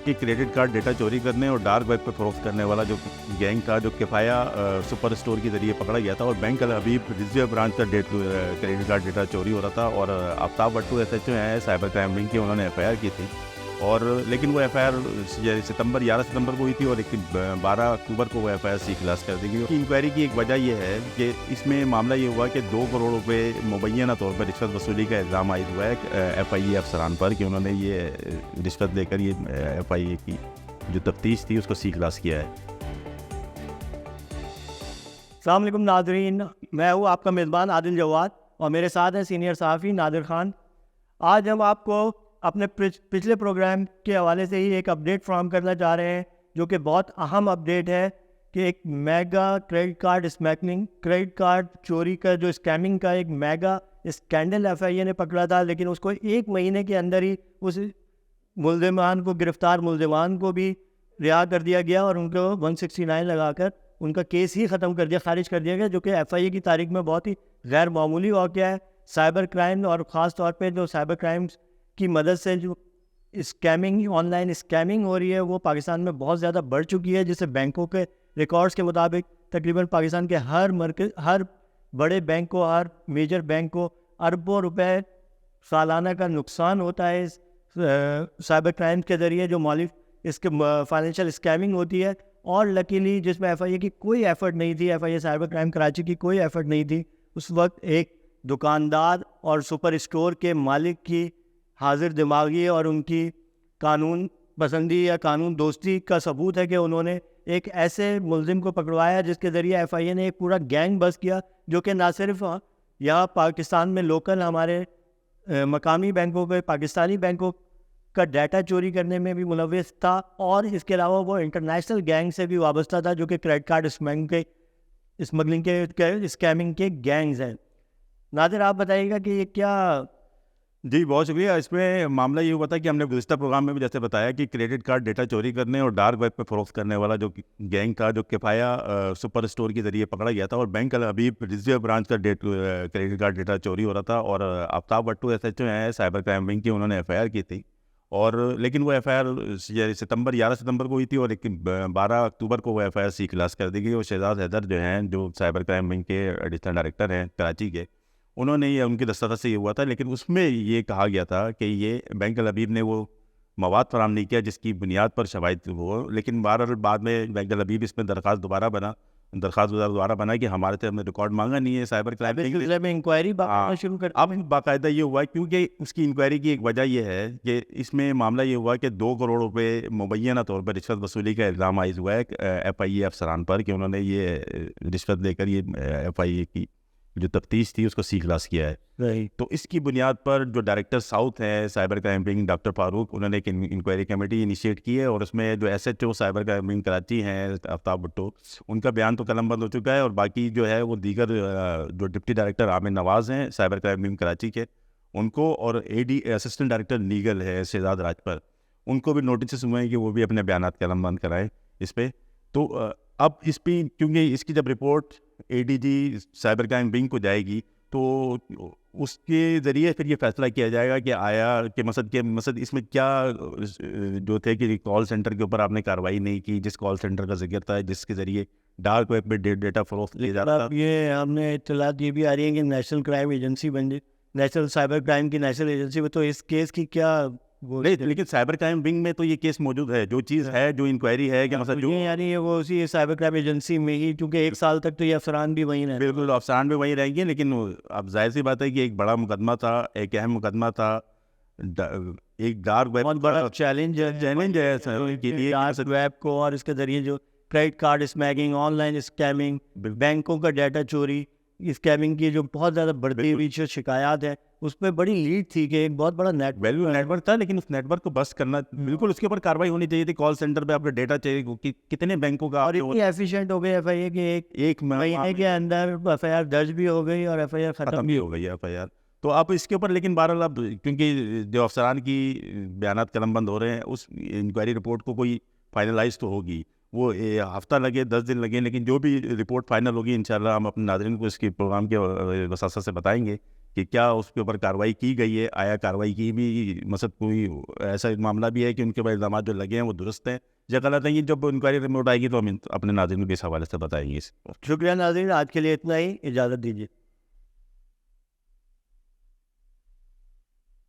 کہ credit card data چوری کرنے اور ڈارک ویب پہ فروخت کرنے والا جو گینگ تھا جو کفایہ سپر اسٹور کے ذریعے پکڑا گیا تھا اور بینک الحبیب ریزرو برانچ کا کریڈٹ کارڈ ڈیٹا چوری ہو رہا تھا اور آفتاب بٹو ایس ایچ او ہیں سائبر کرائم ونگ کی، انہوں نے ایف آئی آر کی تھی اور لیکن وہ ایف آئی آر 11 ستمبر کو ہوئی تھی اور 12 اکتوبر کو وہ ایف آئی آر سی خلاص کر دی گئی. انکوائری کی ایک وجہ یہ ہے کہ اس میں معاملہ یہ ہوا کہ 2 کروڑ روپے مبینہ طور پر رشوت وصولی کا الزام عائد ہوا ہے ایف آئی اے افسران پر کہ انہوں نے یہ رشوت لے کر یہ ایف آئی اے کی جو تفتیش تھی اس کو سی خلاص کیا ہے. السلام علیکم ناظرین، میں ہوں آپ کا میزبان عادل جواد اور میرے ساتھ ہیں سینئر صحافی نادر خان. آج ہم آپ کو اپنے پچھلے پروگرام کے حوالے سے ہی ایک اپڈیٹ فراہم کرنا چاہ رہے ہیں جو کہ بہت اہم اپڈیٹ ہے کہ ایک mega credit card skimming, credit card چوری کا جو اسکیمنگ کا ایک mega scandal F I A نے پکڑا تھا، لیکن اس کو 1 مہینے کے اندر ہی اس ملزمان کو، گرفتار ملزمان کو بھی رہا کر دیا گیا اور ان کو 169 لگا کر ان کا کیس ہی ختم کر دیا، خارج کر دیا گیا، جو کہ ایف آئی اے کی تاریخ میں بہت ہی غیر معمولی واقعہ ہے. سائبر کرائم اور خاص طور پہ جو سائبر کرائمز کی مدد سے جو اسکیمنگ، آن لائن اسکیمنگ ہو رہی ہے وہ پاکستان میں بہت زیادہ بڑھ چکی ہے، جس سے بینکوں کے ریکارڈز کے مطابق تقریباً پاکستان کے ہر بڑے بینک کو، ہر میجر بینک کو اربوں روپے سالانہ کا نقصان ہوتا ہے اس سائبر کرائم کے ذریعے جو اس کے فائنینشیل اسکیمنگ ہوتی ہے. اور لکیلی جس میں ایف آئی اے کی کوئی ایفرٹ نہیں تھی، F I A cyber crime Karachi کی کوئی ایفرٹ نہیں تھی، اس وقت ایک دکاندار اور سپر اسٹور کے مالک کی حاضر دماغی اور ان کی قانون پسندی یا قانون دوستی کا ثبوت ہے کہ انہوں نے ایک ایسے ملزم کو پکڑوایا جس کے ذریعے ایف آئی اے نے ایک پورا گینگ بس کیا جو کہ نہ صرف یہاں پاکستان میں لوکل ہمارے مقامی بینکوں کے، پاکستانی بینکوں کا ڈیٹا چوری کرنے میں بھی ملوث تھا اور اس کے علاوہ وہ انٹرنیشنل گینگ سے بھی وابستہ تھا جو کہ کریڈٹ کارڈ اسمگلنگ کے اسکیمنگ کے گینگز ہیں. نادر آپ بتائیے گا کہ یہ کیا؟ جی بہت شکریہ. اس میں معاملہ یہ ہوا تھا کہ ہم نے گزشتہ پروگرام میں بھی جیسے بتایا کہ کریڈٹ کارڈ ڈیٹا چوری کرنے اور ڈارک ویب پہ فروخت کرنے والا جو گینگ تھا جو کفایہ سپر اسٹور کے ذریعے پکڑا گیا تھا اور بینک الحبیب ریزرو برانچ کا کریڈٹ کارڈ ڈیٹا چوری ہو رہا تھا اور آفتاب بٹو ایس ایچ او ہیں سائبر کرائم ونگ کی، انہوں نے ایف آئی آر کی تھی اور لیکن وہ ایف آئی آر 11 ستمبر کو ہوئی تھی اور 12 اکتوبر کو وہ ایف آئی آر سی خلاص کر دی گئی. اور شہزاد حیدر جو ہیں جو سائبر کرائم ونگ کے ایڈیشنل ڈائریکٹر ہیں کراچی کے، انہوں نے یہ ان کی دستخط سے یہ ہوا تھا، لیکن اس میں یہ کہا گیا تھا کہ یہ بینک الحبیب نے وہ مواد فراہم نہیں کیا جس کی بنیاد پر شواہد ہو. لیکن بہرحال بعد میں بینک الحبیب اس میں درخواست دوبارہ بنا کہ ہمارے سے ہم نے ریکارڈ مانگا نہیں ہے سائبر کرائم میں انکوائری شروع کر. اب باقاعدہ یہ ہوا کیونکہ اس کی انکوائری کی ایک وجہ یہ ہے کہ اس میں معاملہ یہ ہوا کہ 2 کروڑ روپے مبینہ طور پر رشوت وصولی کا الزام عائد ہوا ہے ایف آئی اے افسران پر کہ انہوں نے یہ رشوت لے کر یہ ایف آئی اے کی جو تفتیش تھی اس کو سی خلاص کیا ہے. تو اس کی بنیاد پر جو ڈائریکٹر ساؤتھ ہیں سائبر کرائم ونگ ڈاکٹر فاروق، انہوں نے ایک انکوائری کمیٹی انیشیٹ کی ہے اور اس میں جو S H O cyber crime wing Karachi ہیں آفتاب بٹو، ان کا بیان تو قلم بند ہو چکا ہے اور باقی جو ہے وہ دیگر جو ڈپٹی ڈائریکٹر عامر نواز ہیں سائبر کرائم ونگ کراچی کے، ان کو اور اے ڈی اسسٹنٹ ڈائریکٹر لیگل ہے شہزاد راجپر، ان کو بھی نوٹسز ہوئے ہیں کہ وہ بھی اپنے بیانات قلم بند کرائیں اس پہ. تو اب اس پہ کیونکہ اس کی جب report A D G cyber crime wing کو جائے گی تو اس کے ذریعے پھر یہ فیصلہ کیا جائے گا کہ آیا کہ مقصد اس میں کیا جو تھے کہ کال سینٹر کے اوپر آپ نے کارروائی نہیں کی، جس کال سینٹر کا ذکر تھا جس کے ذریعے ڈارک ویب پہ ڈیٹا فروخت کیا جاتا تھا. یہ ہم نے اطلاعات یہ بھی آ رہی ہیں کہ نیشنل کرائم ایجنسی بن جائے، نیشنل سائبر کرائم کی نیشنل ایجنسی میں، تو اس کیس کی کیا لیکن سائبر کرائم ونگ میں تو یہ کیس موجود ہے، جو چیز ہے جو انکوائری ہے کہ مثلا جو یعنی وہ اسی سائبر کرائم ایجنسی میں ہی، کیونکہ 1 سال تک تو یہ افسران بھی وہیں رہیں. بالکل افسران بھی وہیں رہیں گے، لیکن اب ظاہر سی بات ہے کہ ایک بڑا مقدمہ تھا، ایک اہم مقدمہ تھا، ایک ڈارک ویب بہت بڑا چیلنج ہے ڈارک ویب کو، اور اس کے ذریعے جو credit card skimming, online skimming, بینکوں کا ڈیٹا چوری، اسکیمنگ کی جو بہت زیادہ بڑھتی ہوئی شکایات ہے، اس پہ بڑی لیڈ تھی کہ ایک بہت بڑا نیٹ ورک تھا، لیکن اس نیٹ ورک کو بس کرنا بالکل اس کے اوپر کارروائی ہونی چاہیے تھی. کال سینٹر پہ آپ کا ڈیٹا چاہیے کتنے بینکوں کا، اور اتنی ایفیشینٹ ہو گئی ایف آئی اے کہ ایک مہینے کے اندر ایف آئی آر درج بھی ہو گئی اور ایف آئی آر ختم بھی ہو گئی ایف آئی آر. تو آپ اس کے اوپر لیکن بہرحال اب کیونکہ جو افسران کی بیانات قلم بند ہو رہے ہیں، اس انکوائری رپورٹ کو کوئی فائنلائز تو ہوگی، وہ ہفتہ لگے 10 دن لگے، لیکن جو بھی رپورٹ فائنل ہوگی انشاءاللہ ہم اپنے ناظرین کو اس کے پروگرام کے وساطت سے بتائیں گے کہ کیا اس کے اوپر کارروائی کی گئی ہے, آیا کارروائی کی بھی, مثلا کوئی ایسا معاملہ بھی ہے کہ ان کے اوپر الزامات جو لگے ہیں وہ درست ہیں یا غلط ہیں. یہ جب انکوائری رپورٹ آئے گی تو ہم اپنے ناظرین کو اس حوالے سے بتائیں گے. شکریہ ناظرین, آج کے لیے اتنا ہی, اجازت دیجیے.